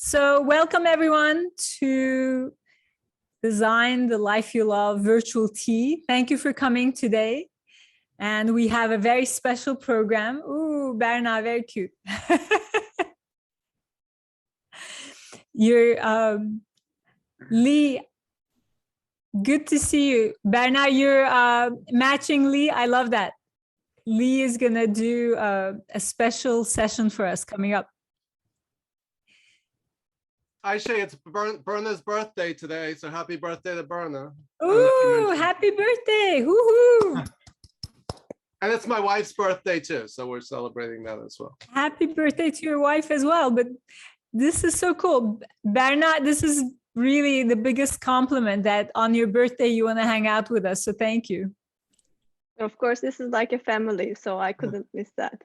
So welcome everyone to Design the Life You Love virtual tea. Thank you for coming today. And we have a very special program. Ooh, Berna, very cute. You're Lee, good to see you. Berna, you're matching Lee. I love that. Lee is gonna do a special session for us coming up. Ayse, it's Berna's birthday today, so happy birthday to Berna. Ooh, happy birthday! Woohoo! And it's my wife's birthday too, so we're celebrating that as well. Happy birthday to your wife as well. But this is so cool. Berna, this is really the biggest compliment that on your birthday you want to hang out with us, so thank you. Of course, this is like a family, so I couldn't miss that.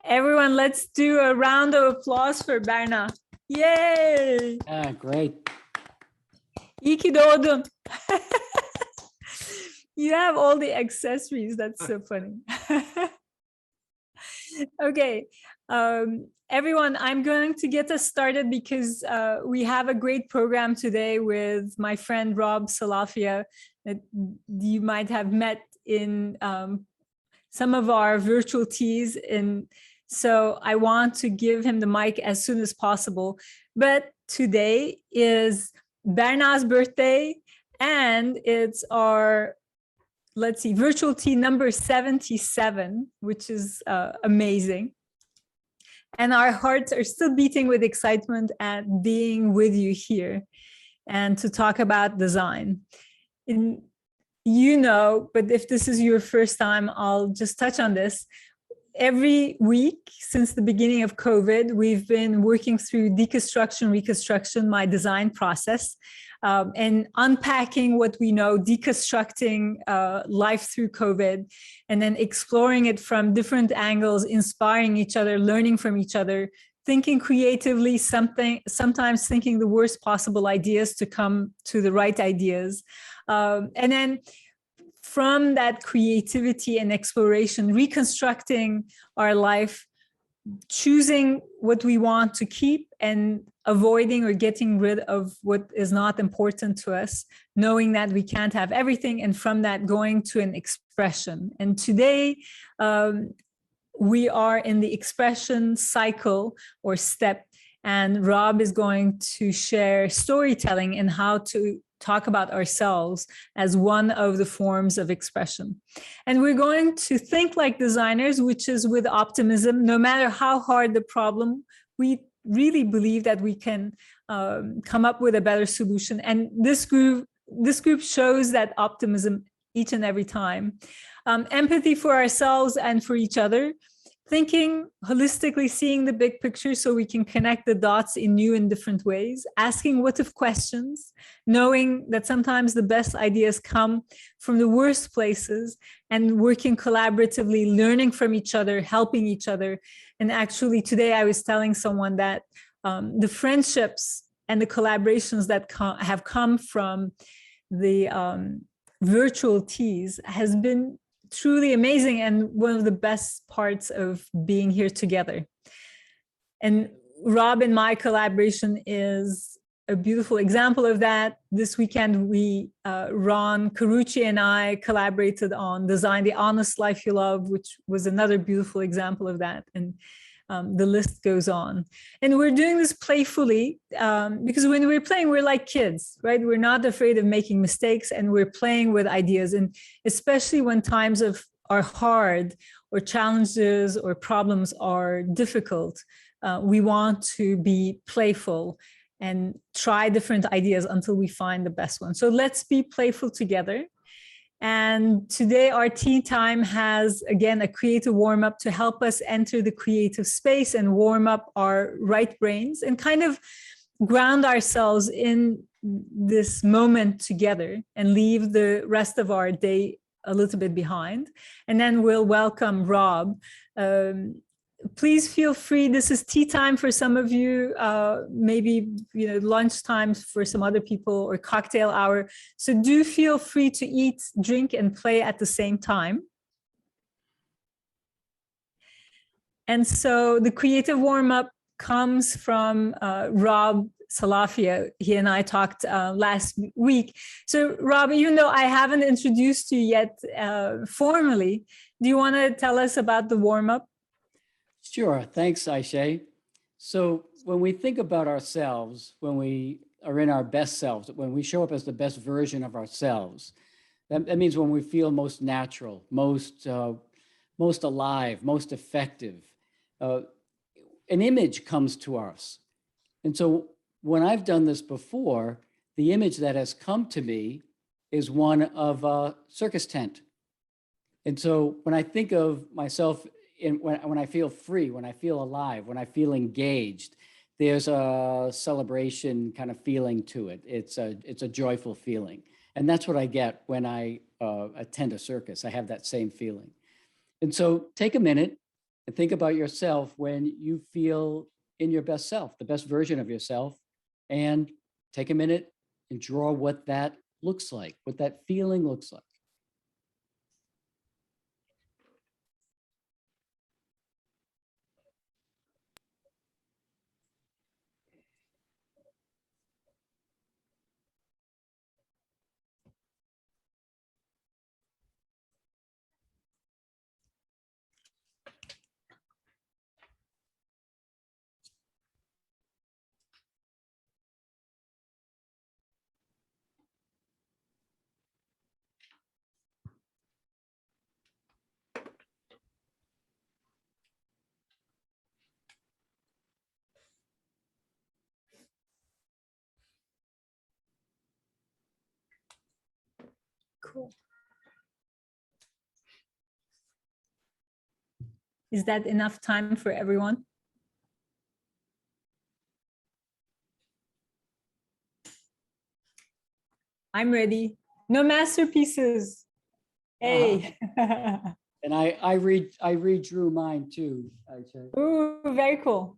Everyone, let's do a round of applause for Berna. Yay! Yeah, great. İyi ki doğdun. You have all the accessories. That's so funny. Okay, everyone, I'm going to get us started because we have a great program today with my friend Rob Salafia that you might have met in some of our virtual teas. So I want to give him the mic as soon as possible. But today is Berna's birthday, and it's our, let's see, virtual tea number 77, which is amazing. And our hearts are still beating with excitement at being with you here and to talk about design. You know, but if this is your first time, I'll just touch on this. Every week since the beginning of COVID, we've been working through Deconstruction Reconstruction, my design process, and unpacking what we know, deconstructing life through COVID, and then exploring it from different angles, inspiring each other, learning from each other, thinking creatively, sometimes thinking the worst possible ideas to come to the right ideas. And then from that creativity and exploration, reconstructing our life, choosing what we want to keep and avoiding or getting rid of what is not important to us, knowing that we can't have everything, and from that going to an expression. And today, we are in the expression cycle or step, and Rob is going to share storytelling and how to talk about ourselves as one of the forms of expression. And we're going to think like designers, which is with optimism. No matter how hard the problem, we really believe that we can come up with a better solution. And this group shows that optimism each and every time. Empathy for ourselves and for each other. Thinking holistically, seeing the big picture so we can connect the dots in new and different ways, asking what if questions, knowing that sometimes the best ideas come from the worst places, and working collaboratively, learning from each other, helping each other. And actually today I was telling someone that the friendships and the collaborations that have come from the virtual teas has been truly amazing and one of the best parts of being here together. And Rob and my collaboration is a beautiful example of that. This weekend, Ron Carucci and I collaborated on Design the Honest Life You Love, which was another beautiful example of that. And the list goes on. And we're doing this playfully because when we're playing, we're like kids, right? We're not afraid of making mistakes, and we're playing with ideas. And especially when times are hard or challenges or problems are difficult, we want to be playful and try different ideas until we find the best one. So let's be playful together. And today our tea time has, again, a creative warm-up to help us enter the creative space and warm up our right brains and kind of ground ourselves in this moment together and leave the rest of our day a little bit behind. And then we'll welcome Rob. Please feel free. This is tea time for some of you, maybe lunch time for some other people, or cocktail hour. So do feel free to eat, drink, and play at the same time. And so the creative warm-up comes from Rob Salafia. He and I talked last week. So Rob, even though I haven't introduced you yet formally, do you want to tell us about the warm-up? Sure. Thanks, Ayse. So when we think about ourselves, when we are in our best selves, when we show up as the best version of ourselves, that means when we feel most natural, most alive, most effective, an image comes to us. And so when I've done this before, the image that has come to me is one of a circus tent. And so when I think of myself, when I feel free, when I feel alive, when I feel engaged, there's a celebration kind of feeling to it. It's a joyful feeling. And that's what I get when I attend a circus. I have that same feeling. And so take a minute and think about yourself when you feel in your best self, the best version of yourself, and take a minute and draw what that looks like, what that feeling looks like. Cool. Is that enough time for everyone? I'm ready. No masterpieces. Hey. And I redrew mine too, Ayse. Ooh, very cool.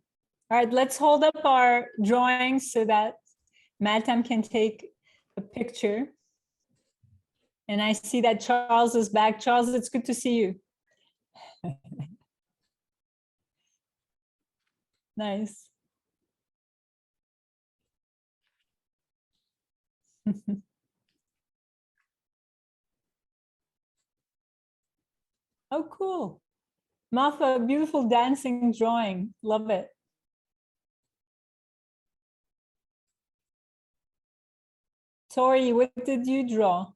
All right, let's hold up our drawings so that Meltem can take a picture. And I see that Charles is back. Charles, it's good to see you. Nice. Oh, cool. Martha, beautiful dancing drawing. Love it. Tori, what did you draw?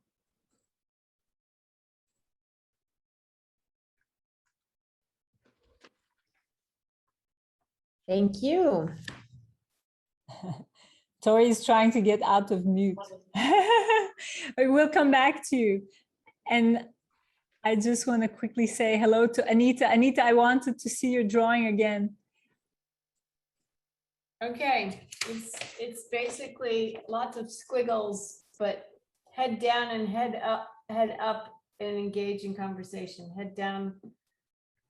Thank you. Tori's trying to get out of mute. We'll come back to you. And I just want to quickly say hello to Anita. Anita, I wanted to see your drawing again. Okay, it's basically lots of squiggles, but head down and head up and engage in conversation. Head down,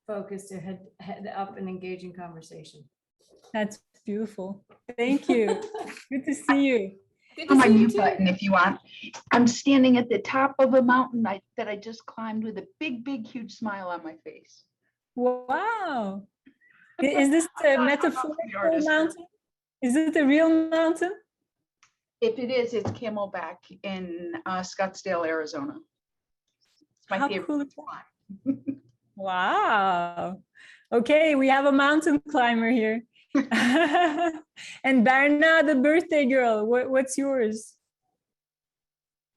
focused, or head up and engage in conversation. That's beautiful. Thank you. Good to see you. On my mute button if you want. I'm standing at the top of a mountain that I just climbed with a big, huge smile on my face. Wow. Is this a metaphorical mountain? Is it a real mountain? If it is, it's Camelback in Scottsdale, Arizona. It's my favorite cool. climb. Wow. Okay, we have a mountain climber here. And Berna, the birthday girl, what's yours?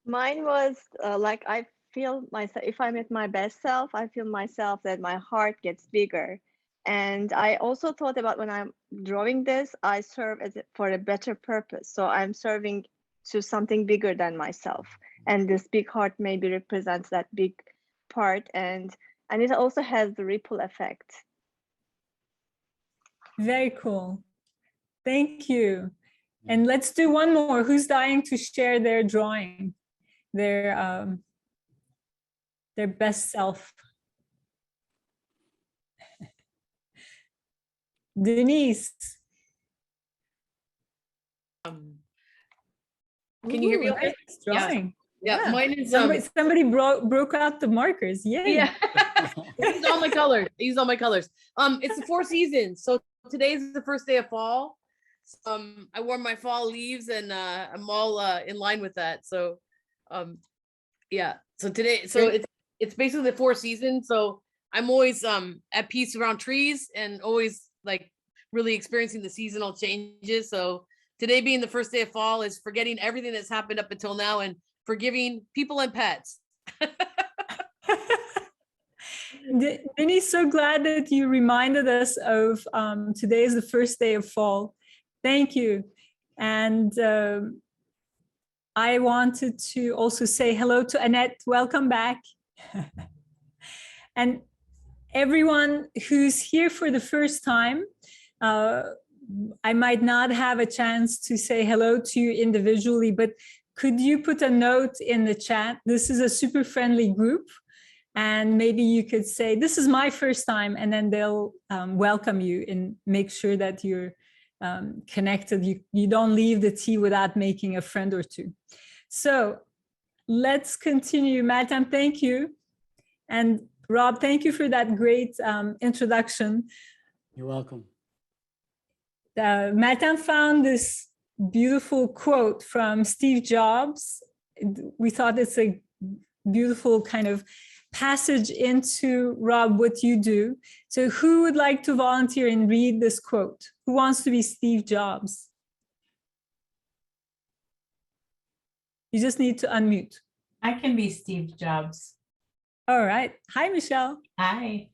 Mine was like I feel myself, if I'm at my best self, I feel myself that my heart gets bigger. And I also thought about when I'm drawing this, I serve for a better purpose. So I'm serving to something bigger than myself. And this big heart maybe represents that big part. And it also has the ripple effect. Very cool. Thank you. And let's do one more. Who's dying to share their drawing, their best self? Denise. Can you hear me okay? Nice drawing. Yeah, mine is somebody broke out the markers. Yay. Yeah. These are all my colors. These are all my colors. It's the 4 seasons. So today's the first day of fall. I wore my fall leaves and I'm all in line with that. So yeah. So today, so it's basically the 4 seasons. So I'm always at peace around trees and always like really experiencing the seasonal changes. So today being the first day of fall is forgetting everything that's happened up until now and forgiving people and pets. Denise, so glad that you reminded us of today is the first day of fall. Thank you. And I wanted to also say hello to Annette. Welcome back. And everyone who's here for the first time, I might not have a chance to say hello to you individually, but could you put a note in the chat? This is a super friendly group. And maybe you could say, this is my first time, and then they'll welcome you and make sure that you're connected. You don't leave the tea without making a friend or two. So let's continue. Meltem, thank you. And Rob, thank you for that great introduction. You're welcome. Meltem found this beautiful quote from Steve Jobs. We thought it's a beautiful kind of passage into, Rob, what you do. So who would like to volunteer and read this quote? Who wants to be Steve Jobs? You just need to unmute. I can be Steve Jobs. All right. Hi, Michelle. Hi.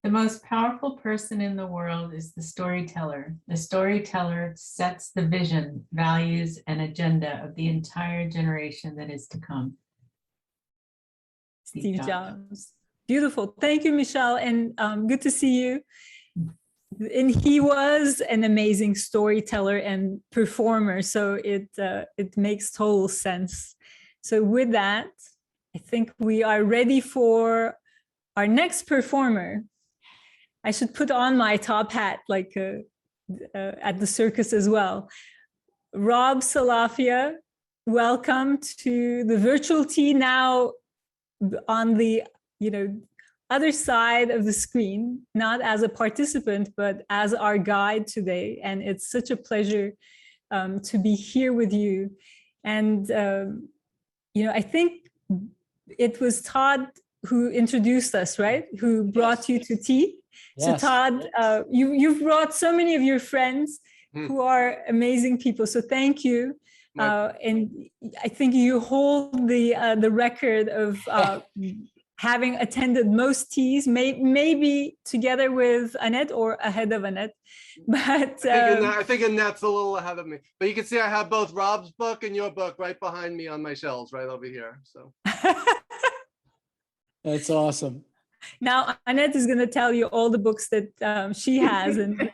The most powerful person in the world is the storyteller. The storyteller sets the vision, values, and agenda of the entire generation that is to come. Steve Jobs. Beautiful. Thank you, Michelle. And good to see you. And he was an amazing storyteller and performer. So it makes total sense. So with that, I think we are ready for our next performer. I should put on my top hat, like at the circus as well. Rob Salafia, welcome to the virtual tea now on the other side of the screen, not as a participant, but as our guide today. And it's such a pleasure to be here with you. And, I think it was Todd who introduced us, right? Who brought you to tea. Yes. So Todd, you've brought so many of your friends who are amazing people. So thank you. And I think you hold the record of having attended most teas, maybe together with Annette or ahead of Annette. But I think Annette's a little ahead of me. But you can see I have both Rob's book and your book right behind me on my shelves, right over here. So that's awesome. Now Annette is going to tell you all the books that she has, and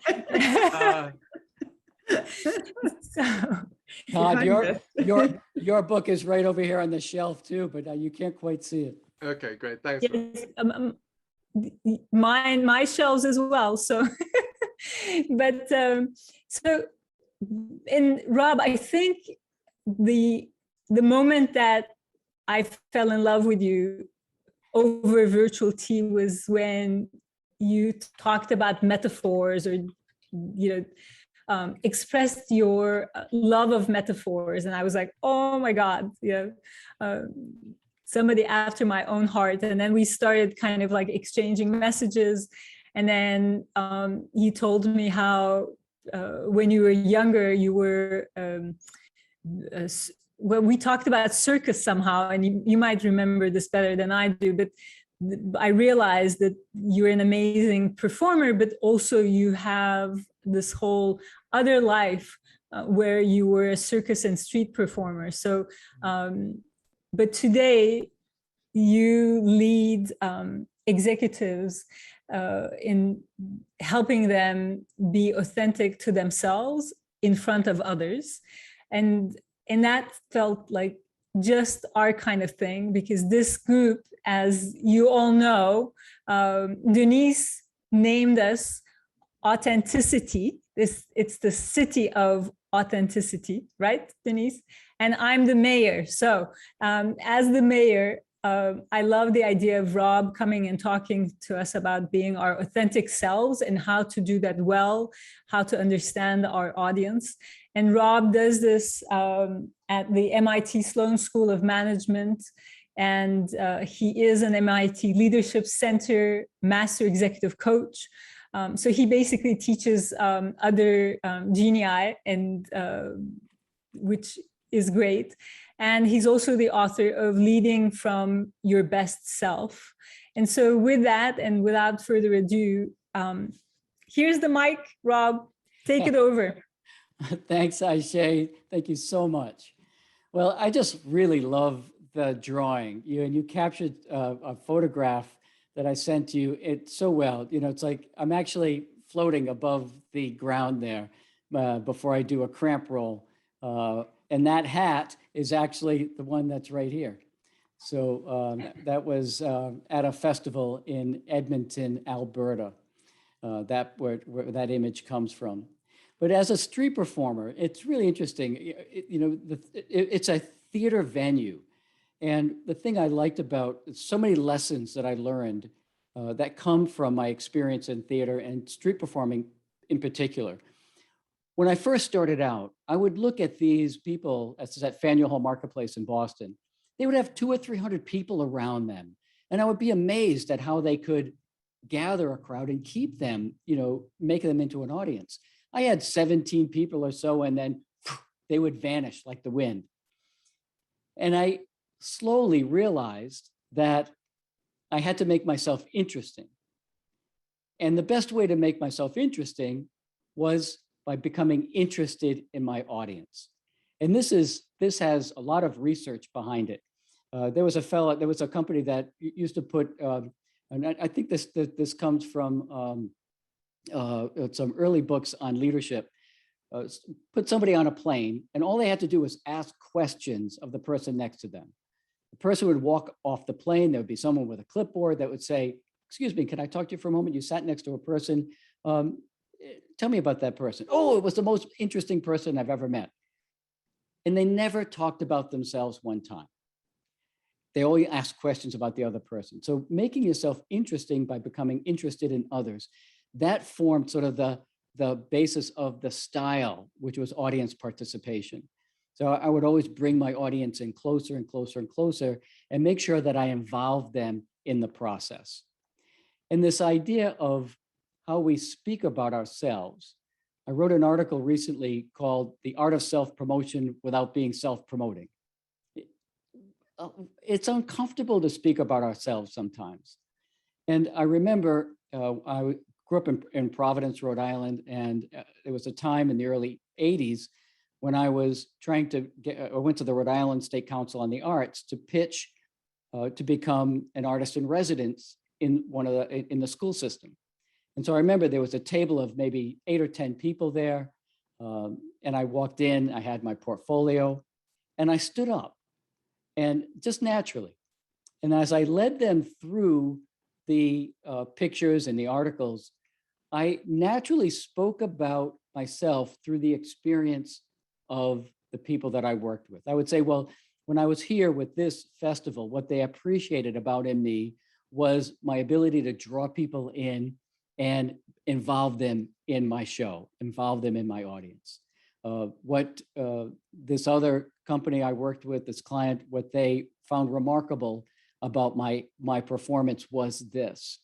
so. Todd, your book is right over here on the shelf too, but you can't quite see it. Okay, great. Thanks. Yes, my shelves as well. So, but so, in Rob, I think the moment that I fell in love with you over virtual tea was when you talked about metaphors, or expressed your love of metaphors, and I was like, oh my God, somebody after my own heart. And then we started kind of like exchanging messages, and then you told me how when you were younger, you were well, we talked about circus somehow, and you might remember this better than I do, but I realized that you're an amazing performer, but also you have this whole other life where you were a circus and street performer. So, but today you lead executives in helping them be authentic to themselves in front of others. And that felt like just our kind of thing, because this group, as you all know, Denise named us Authenticity. It's the city of authenticity, right, Denise? And I'm the mayor. So as the mayor, I love the idea of Rob coming and talking to us about being our authentic selves and how to do that well, how to understand our audience. And Rob does this at the MIT Sloan School of Management. And he is an MIT Leadership Center Master Executive Coach. So he basically teaches other genii, and which is great. And he's also the author of Leading from Your Best Self. And so with that, and without further ado, here's the mic, Rob, take it over. Thanks, Ayse. Thank you so much. Well, I just really love the drawing. You captured a photograph that I sent you it so well. You know, it's like I'm actually floating above the ground there before I do a cramp roll. And that hat is actually the one that's right here. So that was at a festival in Edmonton, Alberta. Where that image comes from. But as a street performer, it's really interesting. It's a theater venue. And the thing I liked about so many lessons that I learned that come from my experience in theater and street performing in particular. When I first started out, I would look at these people at Faneuil Hall Marketplace in Boston. They would have 200 or 300 people around them. And I would be amazed at how they could gather a crowd and keep them, make them into an audience. I had 17 people or so, and then they would vanish like the wind. And I slowly realized that I had to make myself interesting. And the best way to make myself interesting was by becoming interested in my audience. And this has a lot of research behind it. There was a company that used to put, and I think this comes from some early books on leadership. Put somebody on a plane, and all they had to do was ask questions of the person next to them. The person would walk off the plane. There would be someone with a clipboard that would say, "Excuse me, can I talk to you for a moment? You sat next to a person. Tell me about that person." "Oh, it was the most interesting person I've ever met." And they never talked about themselves one time. They only asked questions about the other person. So making yourself interesting by becoming interested in others, that formed sort of the basis of the style, which was audience participation. So I would always bring my audience in closer and closer and closer and make sure that I involved them in the process. And this idea of how we speak about ourselves, I wrote an article recently called The Art of Self-Promotion Without Being Self-Promoting. It's uncomfortable to speak about ourselves sometimes. And I remember I grew up in Providence, Rhode Island, and there was a time in the early 80s when I was trying to I went to the Rhode Island State Council on the Arts to pitch to become an artist in residence in the school system. And so I remember there was a table of maybe 8 or 10 people there. And I walked in, I had my portfolio, and I stood up, and just naturally. And as I led them through the pictures and the articles, I naturally spoke about myself through the experience of the people that I worked with. I would say, well, when I was here with this festival, what they appreciated about me was my ability to draw people in and involve them in my show, involve them in my audience. What this other company I worked with, this client, what they found remarkable about my performance was this.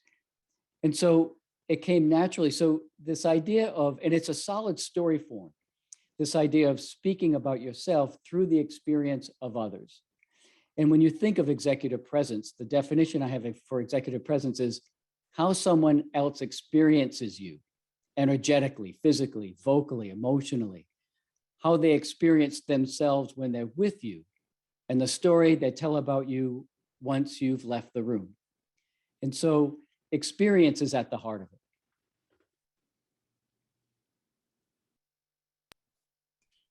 And so it came naturally. So this idea of, and it's a solid story form, this idea of speaking about yourself through the experience of others. And when you think of executive presence, the definition I have for executive presence is how someone else experiences you energetically, physically, vocally, emotionally, how they experience themselves when they're with you, and the story they tell about you once you've left the room. And so experience is at the heart of it.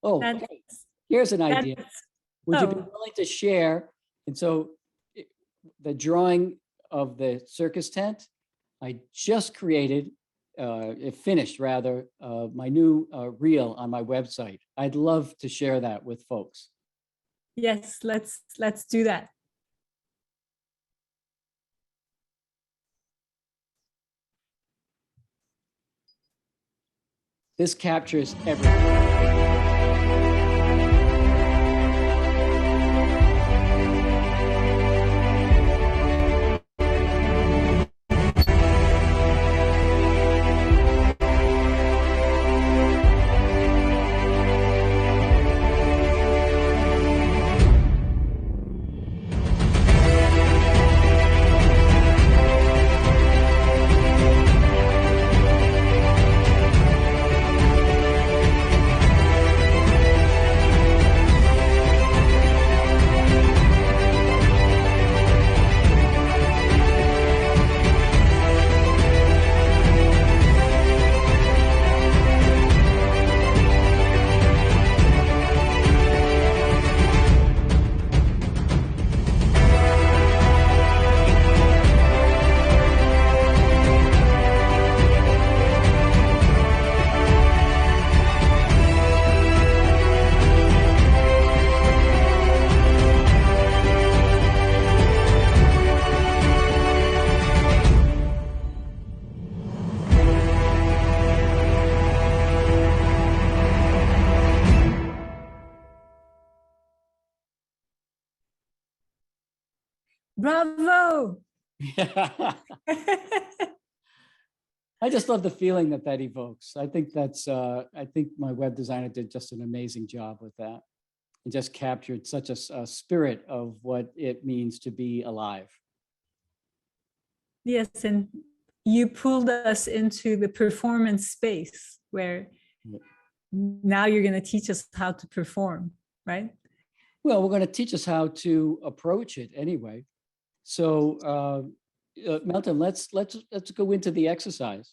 Oh, here's an idea. Would you be willing to share? And so the drawing of the circus tent, I just created, finished rather, my new reel on my website. I'd love to share that with folks. Yes, let's do that. This captures everything. Bravo. I just love the feeling that that evokes. I think I think my web designer did just an amazing job with that. And just captured such a spirit of what it means to be alive. Yes, and you pulled us into the performance space where now you're going to teach us how to perform, right? Well, we're going to teach us how to approach it anyway. So, Melton, let's go into the exercise.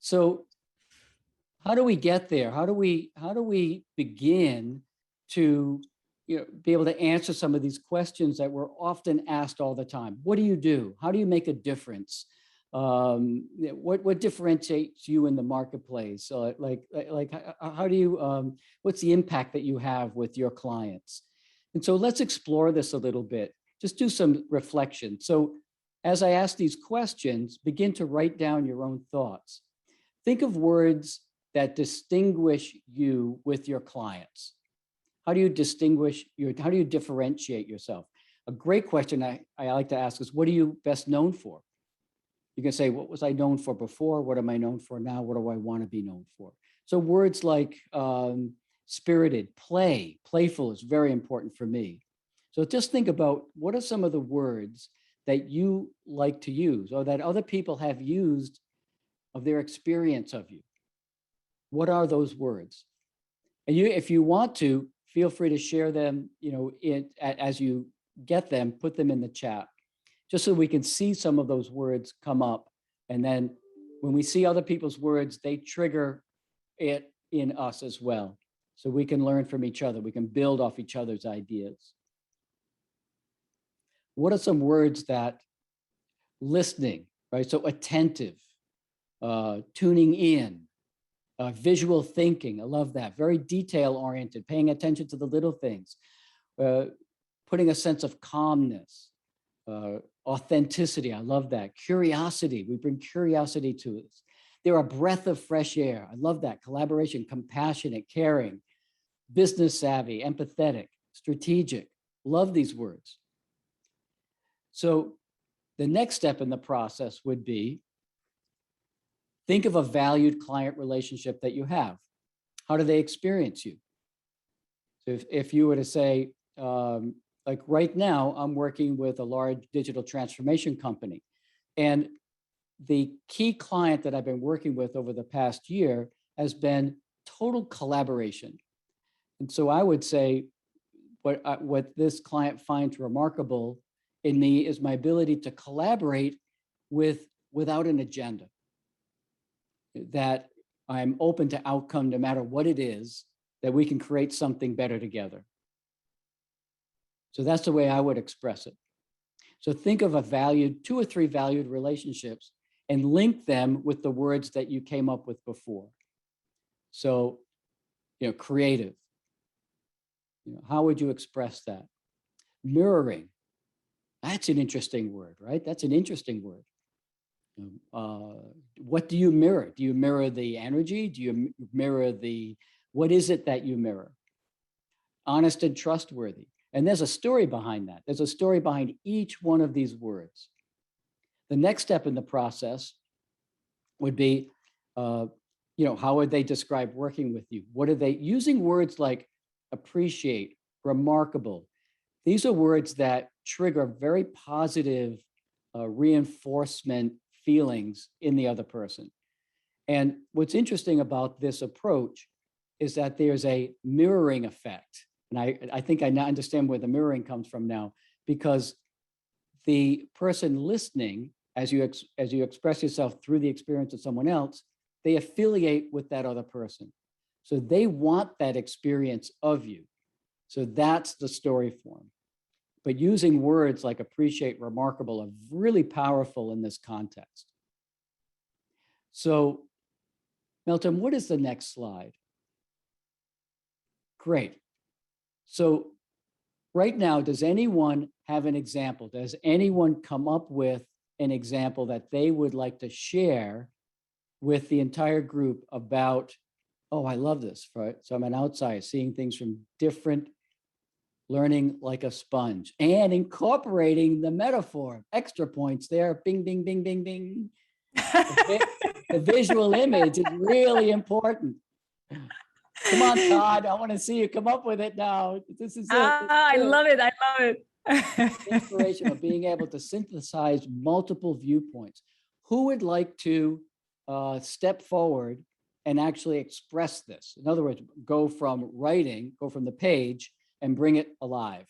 So, how do we get there? How do we begin to be able to answer some of these questions that we're often asked all the time? What do you do? How do you make a difference? What differentiates you in the marketplace? How do you what's the impact that you have with your clients? And so let's explore this a little bit. Just do some reflection. So as I ask these questions, begin to write down your own thoughts. Think of words that distinguish you with your clients. How do you how do you differentiate yourself? A great question I like to ask is, what are you best known for? You can say, what was I known for before? What am I known for now? What do I want to be known for? So words like spirited, playful is very important for me. So just think about, what are some of the words that you like to use or that other people have used of their experience of you? What are those words? And if you want to, feel free to share them, as you get them, put them in the chat, just so we can see some of those words come up. And then when we see other people's words, they trigger it in us as well. So we can learn from each other. We can build off each other's ideas. What are some words that listening, right? So attentive, tuning in, visual thinking. I love that. Very detail oriented, paying attention to the little things, putting a sense of calmness, authenticity. I love that. Curiosity. We bring curiosity to us. They're a breath of fresh air. I love that. Collaboration, compassionate, caring, business savvy, empathetic, strategic. Love these words. So the next step in the process would be, think of a valued client relationship that you have. How do they experience you? So if you were to say, like right now, I'm working with a large digital transformation company. And the key client that I've been working with over the past year has been total collaboration. And so I would say, what this client finds remarkable in me is my ability to collaborate without an agenda. That I'm open to outcome no matter what it is, that we can create something better together. So that's the way I would express it. So think of two or three valued relationships and link them with the words that you came up with before. So, creative. How would you express that? Mirroring. That's an interesting word, right? That's an interesting word. What do you mirror? Do you mirror the energy? Do you mirror what is it that you mirror? Honest and trustworthy. And there's a story behind that. There's a story behind each one of these words. The next step in the process would be, how would they describe working with you? What are they using? Words like appreciate, remarkable. These are words that trigger very positive reinforcement feelings in the other person. And what's interesting about this approach is that there's a mirroring effect. And I think I now understand where the mirroring comes from now, because the person listening, as you express yourself through the experience of someone else, they affiliate with that other person. So they want that experience of you. So that's the story form. But using words like appreciate, remarkable are really powerful in this context. So, Melton, what is the next slide? Great. So right now, does anyone have an example? Does anyone come up with an example that they would like to share with the entire group about, oh, I love this, right? So I'm an outsider, seeing things from different, learning like a sponge, and incorporating the metaphor. Extra points there, bing, bing, bing, bing, bing. The visual image is really important. Come on, Todd, I want to see you come up with it now. This is it. I love it. I love it. Inspiration of being able to synthesize multiple viewpoints. Who would like to step forward and actually express this? In other words, go from writing, go from the page and bring it alive.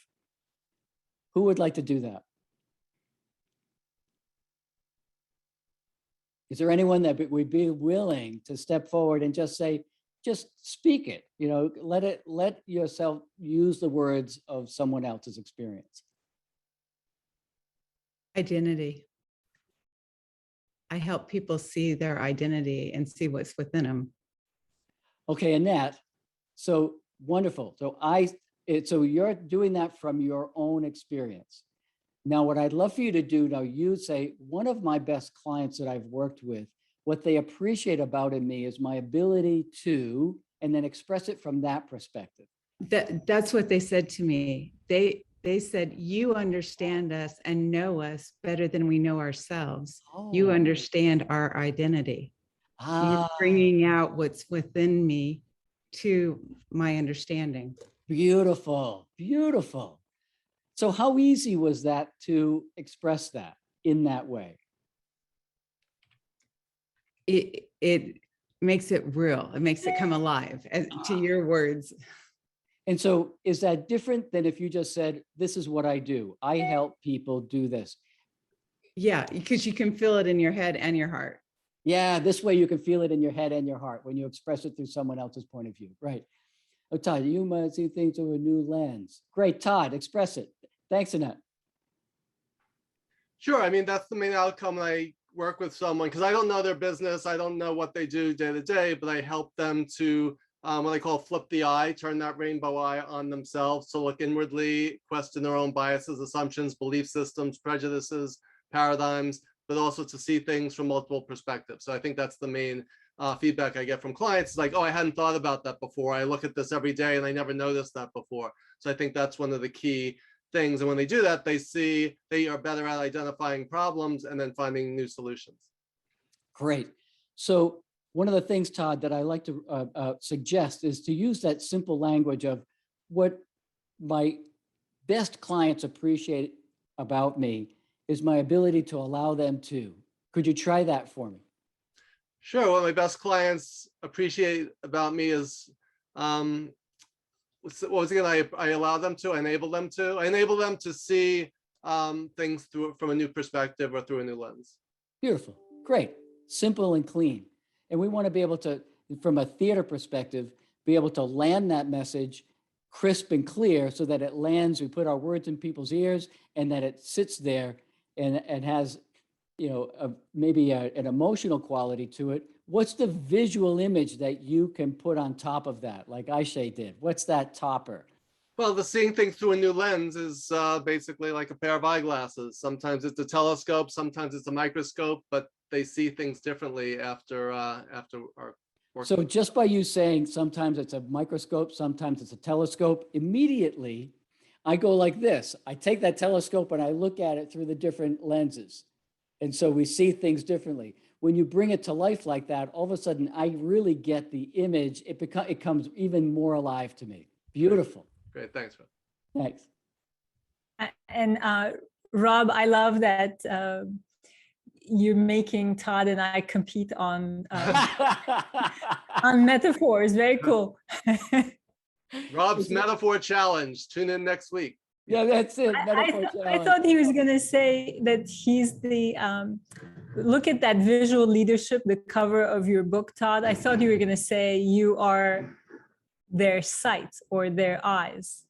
Who would like to do that? Is there anyone that would be willing to step forward and just say, just speak it, let yourself use the words of someone else's experience? Identity. I help people see their identity and see what's within them. Okay, Annette, so wonderful. So you're doing that from your own experience. Now, what I'd love for you to do now, you say, one of my best clients that I've worked with, what they appreciate about in me is my ability to, and then express it from that perspective. That's what they said to me. They said, you understand us and know us better than we know ourselves. Oh. You understand our identity. You're bringing out what's within me to my understanding. Beautiful, beautiful. So how easy was that to express that in that way? It makes it real. It makes it come alive, to your words. And so is that different than if you just said, this is what I do? I help people do this. Yeah, because you can feel it in your head and your heart. Yeah, this way you can feel it in your head and your heart when you express it through someone else's point of view. Right. Oh, Todd, you might see things through a new lens. Great, Todd, express it. Thanks, Annette. Sure. I mean, that's the main outcome when I work with someone, because I don't know their business. I don't know what they do day to day, but I help them to what I call flip the eye, turn that rainbow eye on themselves to look inwardly, question their own biases, assumptions, belief systems, prejudices, paradigms, but also to see things from multiple perspectives. So I think that's the main feedback I get from clients. It's like, oh, I hadn't thought about that before. I look at this every day and I never noticed that before. So I think that's one of the key things. And when they do that, they see they are better at identifying problems and then finding new solutions. Great. So one of the things, Todd, that I like to suggest is to use that simple language of what my best clients appreciate about me is my ability to allow them to. Could you try that for me? Sure. What my best clients appreciate about me is, what was it again? I allow them to, I enable them to. I enable them to see things from a new perspective or through a new lens. Beautiful. Great. Simple and clean. And we want to be able to, from a theater perspective, be able to land that message crisp and clear so that it lands, we put our words in people's ears, and that it sits there and has, maybe an emotional quality to it. What's the visual image that you can put on top of that, like Ayse did? What's that topper? Well, the seeing things through a new lens is basically like a pair of eyeglasses. Sometimes it's a telescope, sometimes it's a microscope, but they see things differently after our work. So just by you saying sometimes it's a microscope, sometimes it's a telescope, immediately I go like this. I take that telescope and I look at it through the different lenses. And so we see things differently. When you bring it to life like that, all of a sudden I really get the image. It comes even more alive to me. Beautiful. Great, thanks, Rob. Thanks. And Rob, I love that you're making Todd and I compete on metaphors. Very cool. Rob's metaphor challenge. Tune in next week. Yeah, that's it. I thought he was going to say that he's the, look at that visual leadership, the cover of your book, Todd. I thought you were going to say you are their sight or their eyes.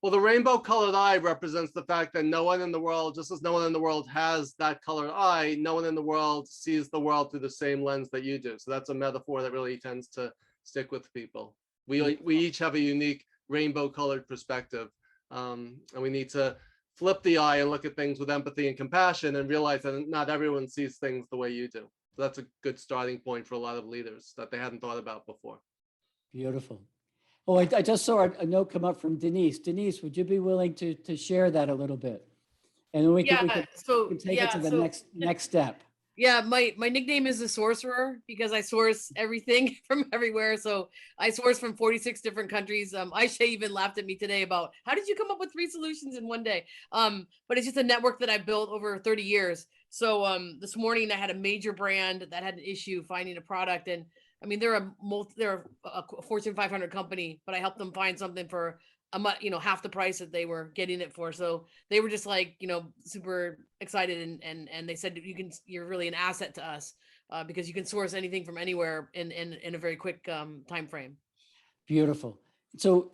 Well, the rainbow colored eye represents the fact that no one in the world, just as no one in the world has that colored eye, no one in the world sees the world through the same lens that you do. So that's a metaphor that really tends to stick with people. We each have a unique rainbow colored perspective. And we need to flip the eye and look at things with empathy and compassion and realize that not everyone sees things the way you do. So that's a good starting point for a lot of leaders that they hadn't thought about before. Beautiful. Oh, I just saw a note come up from Denise. Denise, would you be willing to share that a little bit? And then we can take it to the next step. Yeah, my nickname is the sorcerer because I source everything from everywhere. So I source from 46 different countries. Ayse even laughed at me today about how did you come up with 3 solutions in one day? But it's just a network that I built over 30 years. So this morning I had a major brand that had an issue finding a product, and I mean they're a Fortune 500 company, but I helped them find something for half the price that they were getting it for. So they were just like, super excited. And they said, you're really an asset to us because you can source anything from anywhere in a very quick time frame. Beautiful. So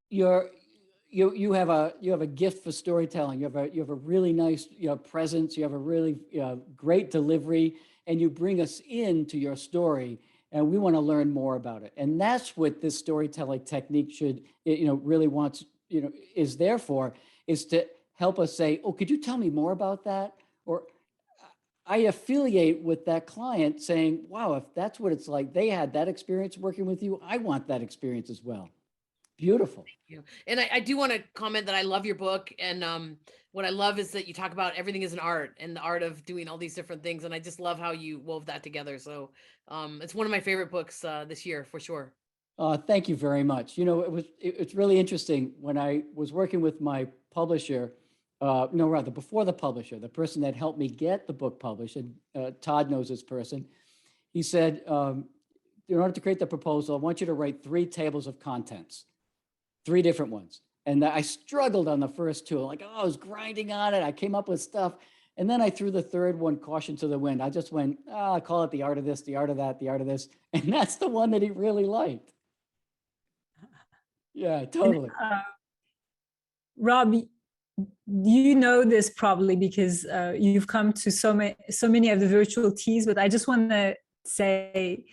you have a gift for storytelling. You have a really nice presence. You have a really great delivery, and you bring us into your story. And we want to learn more about it. And that's what this storytelling technique is there for, is to help us say, oh, could you tell me more about that? Or I affiliate with that client saying, wow, if that's what it's like, they had that experience working with you, I want that experience as well. Beautiful. Thank you. And I do want to comment that I love your book. And what I love is that you talk about everything is an art and the art of doing all these different things. And I just love how you wove that together. So it's one of my favorite books this year for sure. Thank you very much. It's really interesting when I was working with my publisher, before the publisher, the person that helped me get the book published, and Todd knows this person. He said, in order to create the proposal, I want you to write 3 tables of contents, 3 different ones. And I struggled on the first 2. I was grinding on it. I came up with stuff. And then I threw the 3rd one, caution to the wind. I just went, I call it the art of this, the art of that, the art of this. And that's the one that he really liked. Yeah, totally. Rob, you know this probably because you've come to so many of the virtual teas, but I just want to say,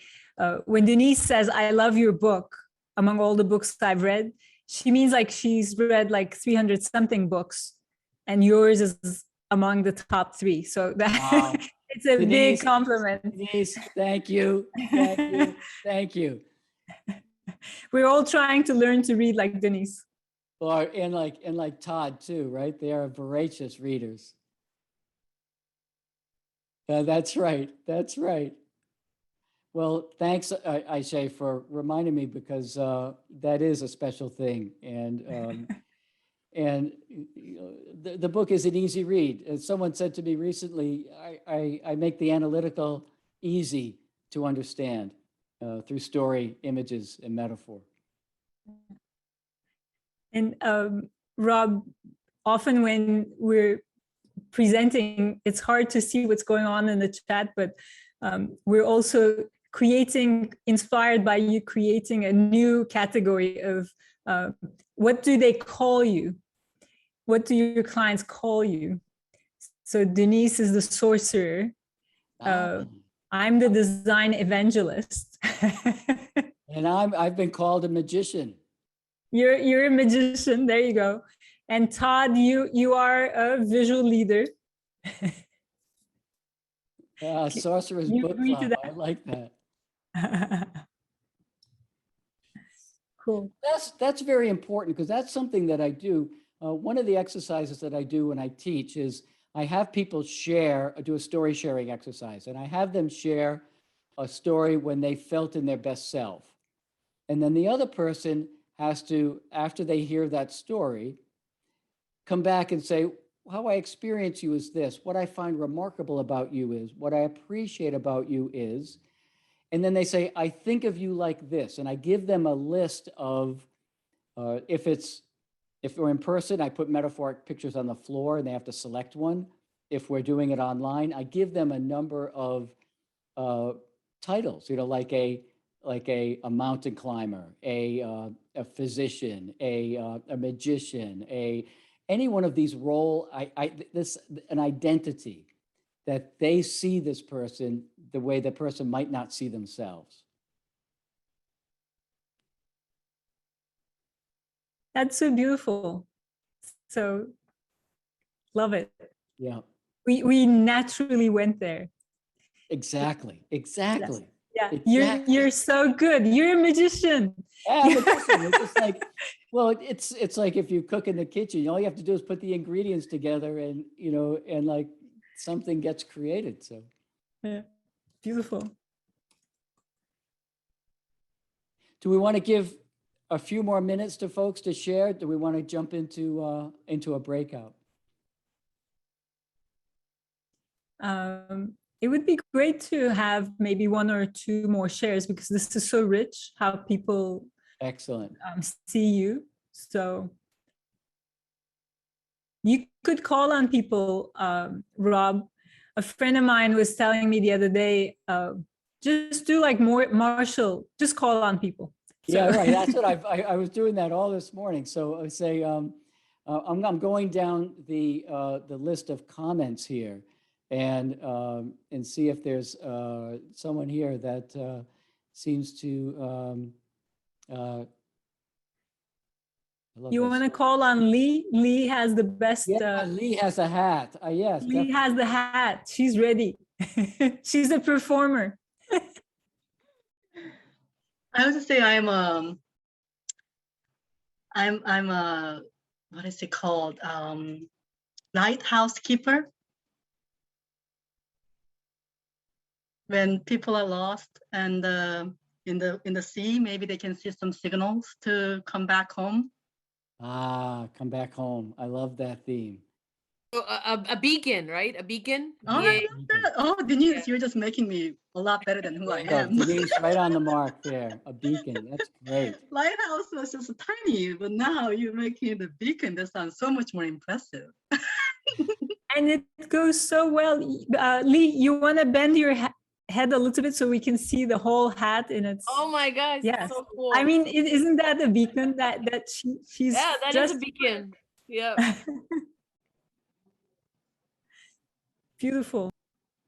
when Denise says, I love your book, among all the books I've read, she means she's read 300 something books, and yours is among the top 3. So Wow. It's a Denise, big compliment. Denise, thank you. Thank you. Thank you. We're all trying to learn to read like Denise. And like Todd too, right? They are voracious readers. That's right. That's right. Well, thanks, Ayse, for reminding me, because that is a special thing. And the book is an easy read. As someone said to me recently, I make the analytical easy to understand through story, images, and metaphor. And Rob, often when we're presenting, it's hard to see what's going on in the chat, but we're also inspired by you, creating a new category of what do they call you? What do your clients call you? So Denise is the sorcerer. I'm the design evangelist. And I've been called a magician. You're a magician. There you go. And Todd, you are a visual leader. Sorcerer's You Book agree to Club. I like that. that? Cool. That's very important because that's something that I do. One of the exercises that I do when I teach is I have people do a story sharing exercise, and I have them share a story when they felt in their best self. And then the other person has to, after they hear that story, come back and say, how I experience you is this. What I find remarkable about you is, what I appreciate about you is, and then they say, I think of you like this. And I give them a list of, if we're in person, I put metaphoric pictures on the floor and they have to select one. If we're doing it online, I give them a number of titles, like a mountain climber, a physician, a magician, any one of these an identity that they see this person the way the person might not see themselves. That's so beautiful. So love it. Yeah. We naturally went there. Exactly. Exactly. Yeah. Exactly. You're so good. You're a magician. Yeah, it's just like, well, it's like if you cook in the kitchen, all you have to do is put the ingredients together and, and like something gets created. So yeah. Beautiful. Do we want to give a few more minutes to folks to share? Do we want to jump into a breakout? It would be great to have maybe one or two more shares because this is so rich how people excellent see you. So you could call on people, Rob. A friend of mine was telling me the other day, just do like more Marshall, just call on people. So. Yeah, right. That's what I was doing that all this morning. So I say, I'm going down the list of comments here and see if there's someone here that seems to, you want to call on Lee? Lee has the best. Yeah, Lee has a hat. Yes, Lee has the hat. She's ready. She's a performer. I would say I'm a what is it called? Lighthouse keeper. When people are lost and in the sea, maybe they can see some signals to come back home. Come back home. I love that theme. A beacon, right? A beacon. Oh, I love that. Oh, Denise, you're just making me a lot better than who I am. Denise, right on the mark there. A beacon. That's great. Lighthouse was just tiny, but now you're making it a beacon. That sounds so much more impressive. And it goes so well. Lee, you want to bend your head a little bit so we can see the whole hat in its. Oh my gosh! Yes. So cool. I mean, isn't that a beacon that she's? Yeah, that is a beacon. Yeah. Beautiful.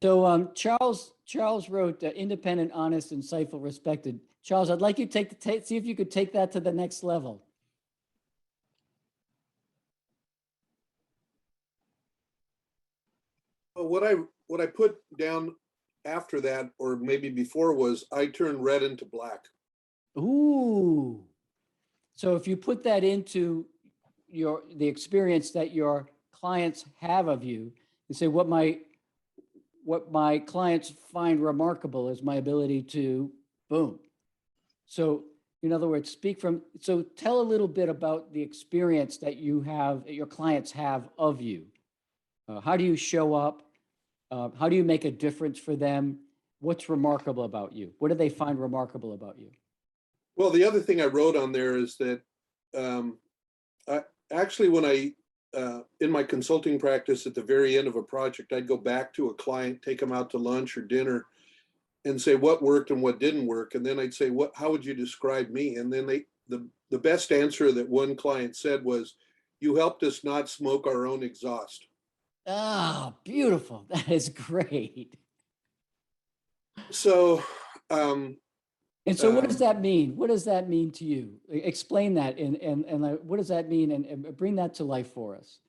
So Charles wrote independent, honest, insightful, respected. Charles, I'd like you to see if you could take that to the next level. Well, what I put down after that, or maybe before, was I turn red into black. Ooh. So if you put that into the experience that your clients have of you, you say, what my clients find remarkable is my ability to boom. So in other words, so tell a little bit about the experience that your clients have of you. How do you show up? How do you make a difference for them? What's remarkable about you? What do they find remarkable about you? Well, the other thing I wrote on there is that when I, in my consulting practice at the very end of a project, I'd go back to a client, take them out to lunch or dinner and say what worked and what didn't work. And then I'd say, how would you describe me? And then the best answer that one client said was, you helped us not smoke our own exhaust. Ah, beautiful. That is great. So, and so what does that mean? What does that mean to you? Explain that and what does that mean and bring that to life for us.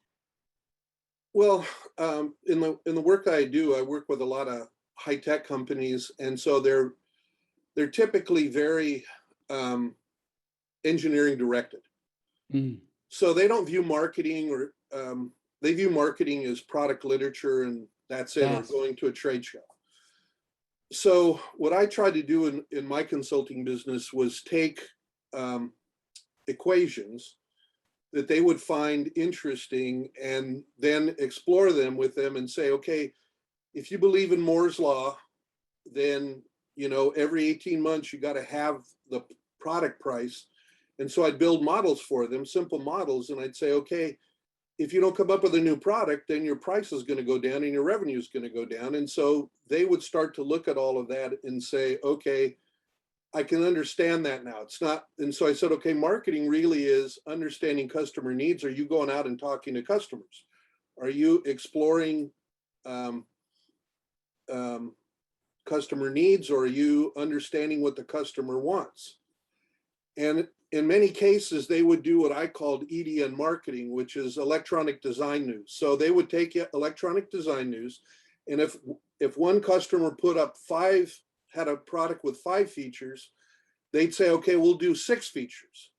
Well, in the work that I do, I work with a lot of high-tech companies, and so they're typically very engineering directed. So they don't view marketing, or they view marketing as product literature and that's it, or going to a trade show. So what I tried to do in my consulting business was take equations that they would find interesting and then explore them with them and say, okay, if you believe in Moore's law, then, you know, every 18 months, you got to have the product price. And so I'd build models for them, simple models. And I'd say, okay, if you don't come up with a new product, then your price is going to go down and your revenue is going to go down. And so they would start to look at all of that and say, okay, I can understand that now. It's not. And so I said, okay, marketing really is understanding customer needs. Are you going out and talking to customers? Are you exploring customer needs, or are you understanding what the customer wants? And in many cases, they would do what I called EDN marketing, which is electronic design news. So they would take electronic design news, and if one customer put up had a product with 5 features, they'd say, okay, we'll do 6 features,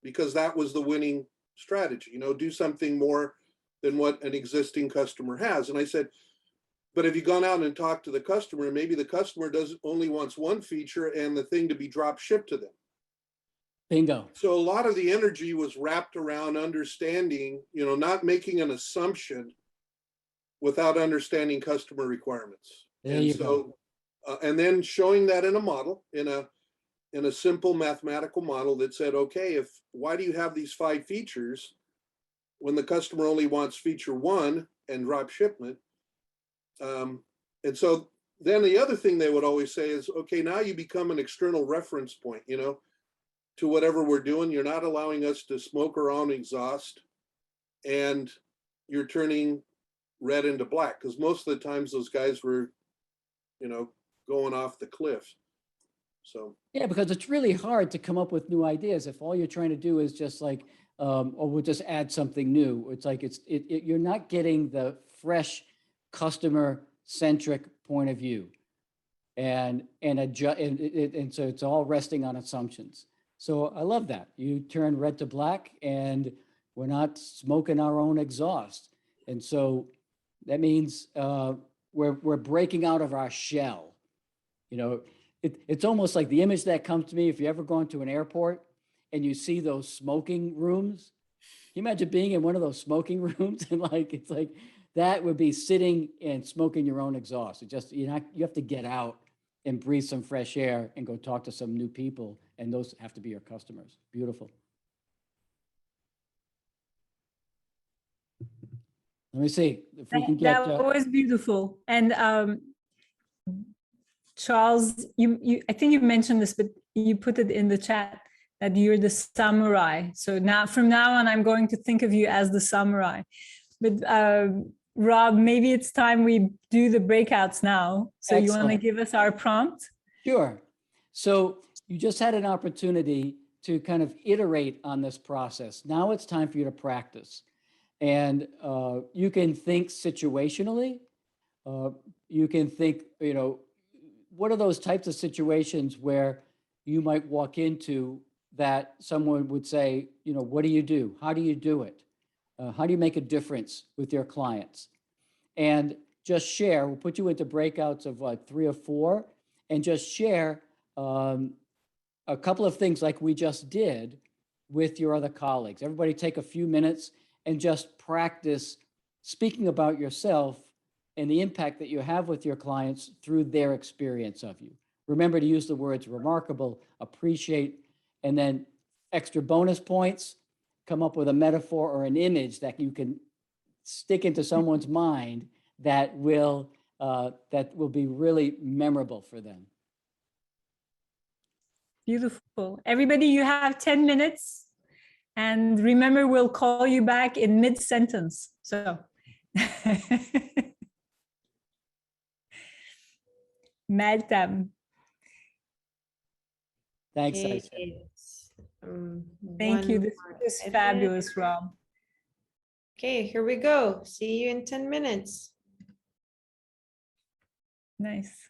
because that was the winning strategy. You know, do something more than what an existing customer has. And I said, but have you gone out and talked to the customer? Maybe the customer only wants 1 feature and the thing to be drop shipped to them. Bingo. So a lot of the energy was wrapped around understanding, you know, not making an assumption without understanding customer requirements. There you go. And then showing that in a model, in a simple mathematical model that said, okay, why do you have these 5 features when the customer only wants feature 1 and drop shipment? And so then the other thing they would always say is, okay, now you become an external reference point, you know, to whatever we're doing. You're not allowing us to smoke our own exhaust, and you're turning red into black, because most of the times those guys were, you know, going off the cliff. So yeah, because it's really hard to come up with new ideas if all you're trying to do is just like, or we'll just add something new. It's like you're not getting the fresh customer-centric point of view, and so it's all resting on assumptions. So I love that you turn red to black, and we're not smoking our own exhaust, and so that means we're breaking out of our shell. You know, it's almost like the image that comes to me if you ever gone to an airport and you see those smoking rooms. Can you imagine being in one of those smoking rooms and it's like that would be sitting and smoking your own exhaust. It just you have to get out and breathe some fresh air and go talk to some new people, and those have to be your customers. Beautiful. Let me see if we can get. That was beautiful. And Charles, you I think you mentioned this, but you put it in the chat that you're the samurai. So now, from now on, I'm going to think of you as the samurai. But Rob, maybe it's time we do the breakouts now. So Excellent. You want to give us our prompt? Sure. So you just had an opportunity to kind of iterate on this process. Now it's time for you to practice. And you can think situationally. You can think, you know, what are those types of situations where you might walk into that someone would say, you know, what do you do? How do you do it? How do you make a difference with your clients? And just share. We'll put you into breakouts of 3 or 4, and just share a couple of things like we just did with your other colleagues. Everybody take a few minutes and just practice speaking about yourself and the impact that you have with your clients through their experience of you. Remember to use the words remarkable, appreciate, and then extra bonus points. Come up with a metaphor or an image that you can stick into someone's mind that will be really memorable for them. Beautiful. Everybody, you have 10 minutes. And remember, we'll call you back in mid-sentence. So. Meltem. Thanks, Okay. Ayse. Thank you. This is fabulous, Rob. Okay, here we go. See you in 10 minutes. Nice.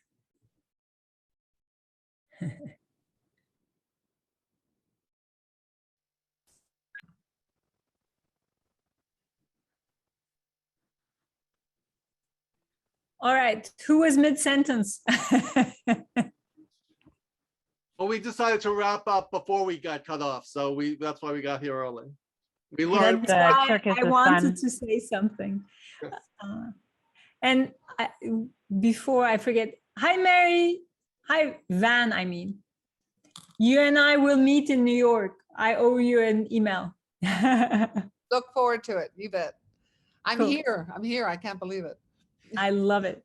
All right, who was mid-sentence? Well, we decided to wrap up before we got cut off, so that's why we got here early. We That's learned. why circus I was wanted fun. to say something. And before I forget, hi, Mary. Hi, Van, I mean. You and I will meet in New York. I owe you an email. Look forward to it. You bet. I'm Cool. here. I'm here. I can't believe it. I love it.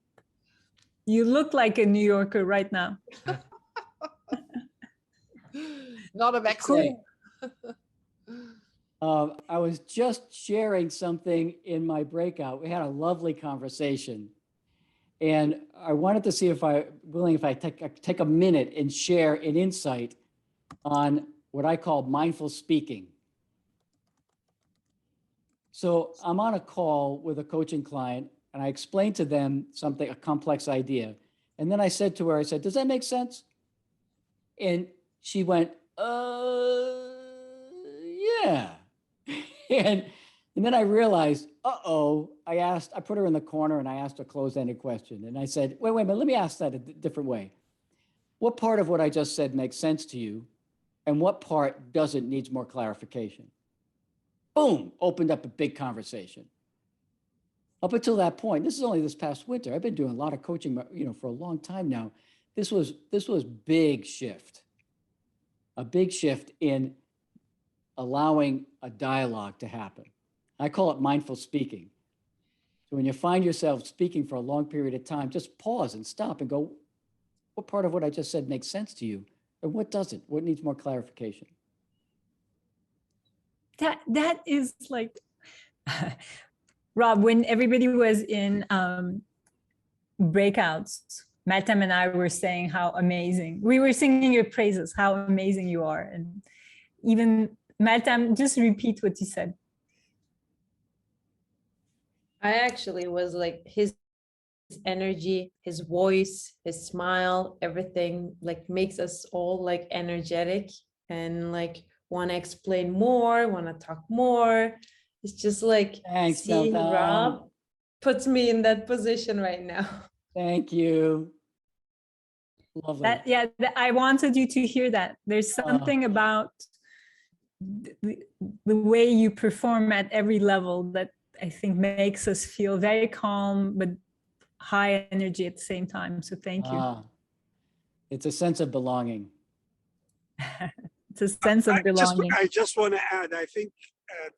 You look like a New Yorker right now. Not a Mexican. I was just sharing something in my breakout. We had a lovely conversation. And I wanted to see if I take a minute and share an insight on what I call mindful speaking. So I'm on a call with a coaching client and I explained to them something, a complex idea. And then I said to her, I said, does that make sense? And she went, yeah. and then I realized, I put her in the corner and I asked a closed-ended question. And I said, wait a minute, let me ask that a different way. What part of what I just said makes sense to you? And what part doesn't, needs more clarification? Boom, opened up a big conversation. Up until that point, this is only this past winter. I've been doing a lot of coaching, for a long time now. This was big shift. A big shift in allowing a dialogue to happen. I call it mindful speaking. So when you find yourself speaking for a long period of time, just pause and stop and go, what part of what I just said makes sense to you? And what doesn't? What needs more clarification? That is like, Rob, when everybody was in breakouts, Maltam and I were saying how amazing, we were singing your praises, how amazing you are. And even Maltam, just repeat what you said. I actually was like his energy, his voice, his smile, everything like makes us all like energetic and like want to explain more, want to talk more. It's just like Thanks, seeing Maltam. Rob puts me in that position right now. Thank you. Lovely. I wanted you to hear that. There's something about the way you perform at every level that I think makes us feel very calm, but high energy at the same time. So thank you. It's a sense of belonging. It's a sense of belonging. I just want to add, I think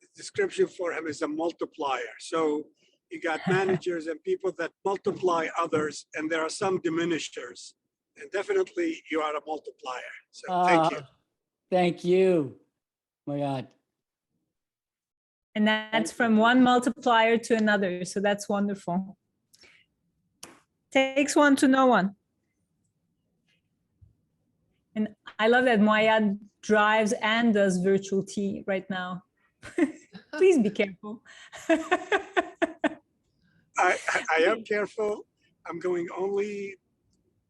the description for him is a multiplier. So you got managers and people that multiply others, and there are some diminishers. And definitely you are a multiplier. So thank you. Thank you. My God. And that's from one multiplier to another. So that's wonderful. Takes one to know one. And I love that Moayad drives and does virtual tea right now. Please be careful. I am careful. I'm going only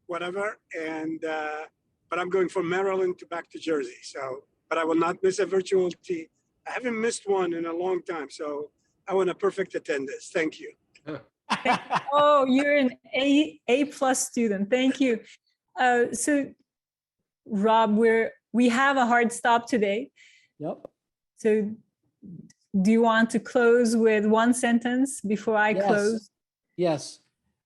whatever, and but I'm going from Maryland to back to Jersey. So, but I will not miss a virtual tea. I haven't missed one in a long time, so I want a perfect attendance. Thank you. Oh, you're an A+ student. Thank you. So, Rob, we have a hard stop today. Yep. So, do you want to close with one sentence before I close? Yes.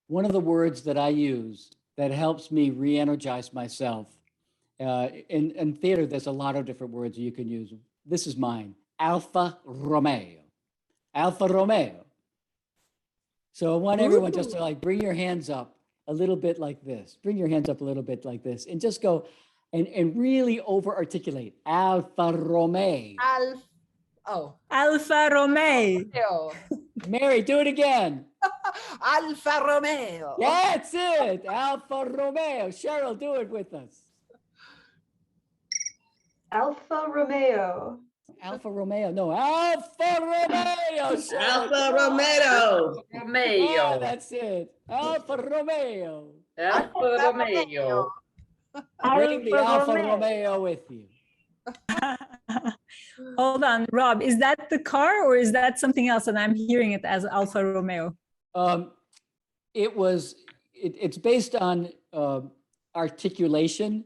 One of the words that I use that helps me re-energize myself. In theater, there's a lot of different words you can use. This is mine. Alfa Romeo. Alfa Romeo. So I want everyone just to like bring your hands up a little bit like this. Bring your hands up a little bit like this and just go and really over articulate. Alfa Romeo. Alfa Romeo. Mary, do it again. Alfa Romeo. That's it. Alfa Romeo. Cheryl, do it with us. Alfa Romeo. Alfa Romeo. No, Alfa Romeo. Alfa Romeo. Romeo. Oh, that's it. Alfa Romeo. Alfa Romeo. Bring the Alfa Romeo with you. Hold on, Rob, is that the car or is that something else? And I'm hearing it as Alfa Romeo. It's based on articulation.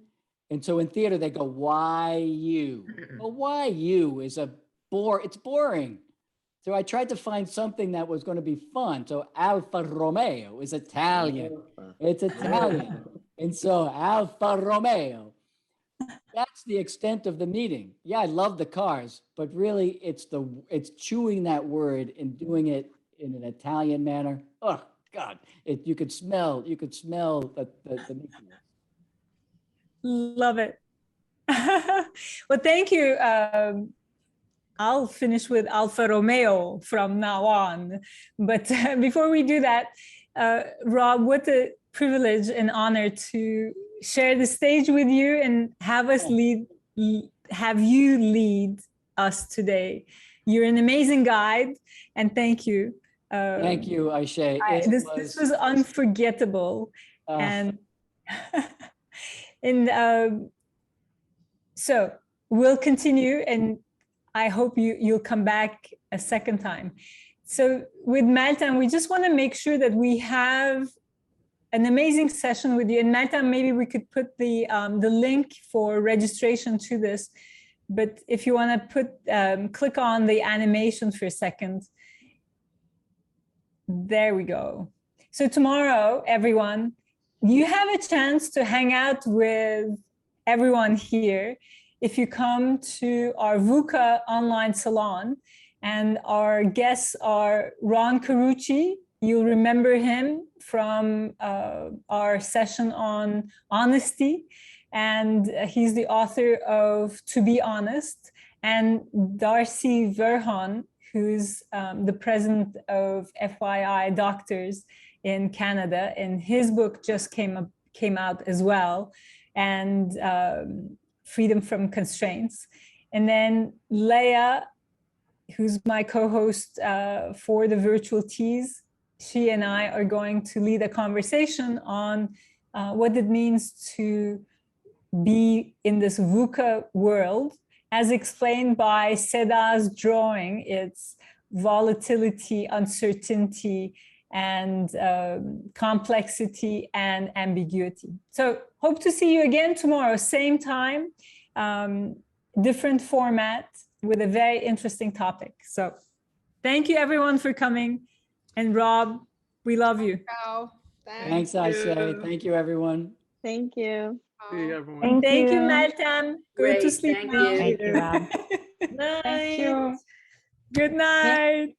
And so in theater, they go, why you? Well, why you is it's boring. So I tried to find something that was going to be fun. So Alfa Romeo is Italian. It's Italian. And so Alfa Romeo. That's the extent of the meeting. Yeah, I love the cars, but really it's chewing that word and doing it in an Italian manner. Oh God, you could smell the meeting. Love it. Well, thank you. I'll finish with Alfa Romeo from now on. But before we do that, Rob, what a privilege and honor to share the stage with you and have you lead us today. You're an amazing guide, and thank you. Thank you, Ayse. This was unforgettable, and so we'll continue, and I hope you'll come back a second time. So with Meltem, we just want to make sure that we have an amazing session with you. And Meltem, maybe we could put the link for registration to this. But if you want to click on the animation for a second. There we go. So tomorrow, everyone, you have a chance to hang out with everyone here if you come to our VUCA online salon. And our guests are Ron Carucci. You'll remember him from our session on honesty. And he's the author of To Be Honest. And Darcy Verhon, who's the president of FYI Doctors in Canada. And his book just came out as well. And Freedom from Constraints. And then Leah, who's my co-host for the virtual teas, she and I are going to lead a conversation on what it means to be in this VUCA world, as explained by Seda's drawing. It's volatility, uncertainty, and complexity and ambiguity. So hope to see you again tomorrow, same time, different format, with a very interesting topic. So thank you everyone for coming. And Rob, we love you. Thanks, Ayse. Thank you, everyone. Thank you. See you, everyone. Thank you, Meltem. Go to sleep Thank now. you. Thank you, Rob. Night. Thank you. Good night.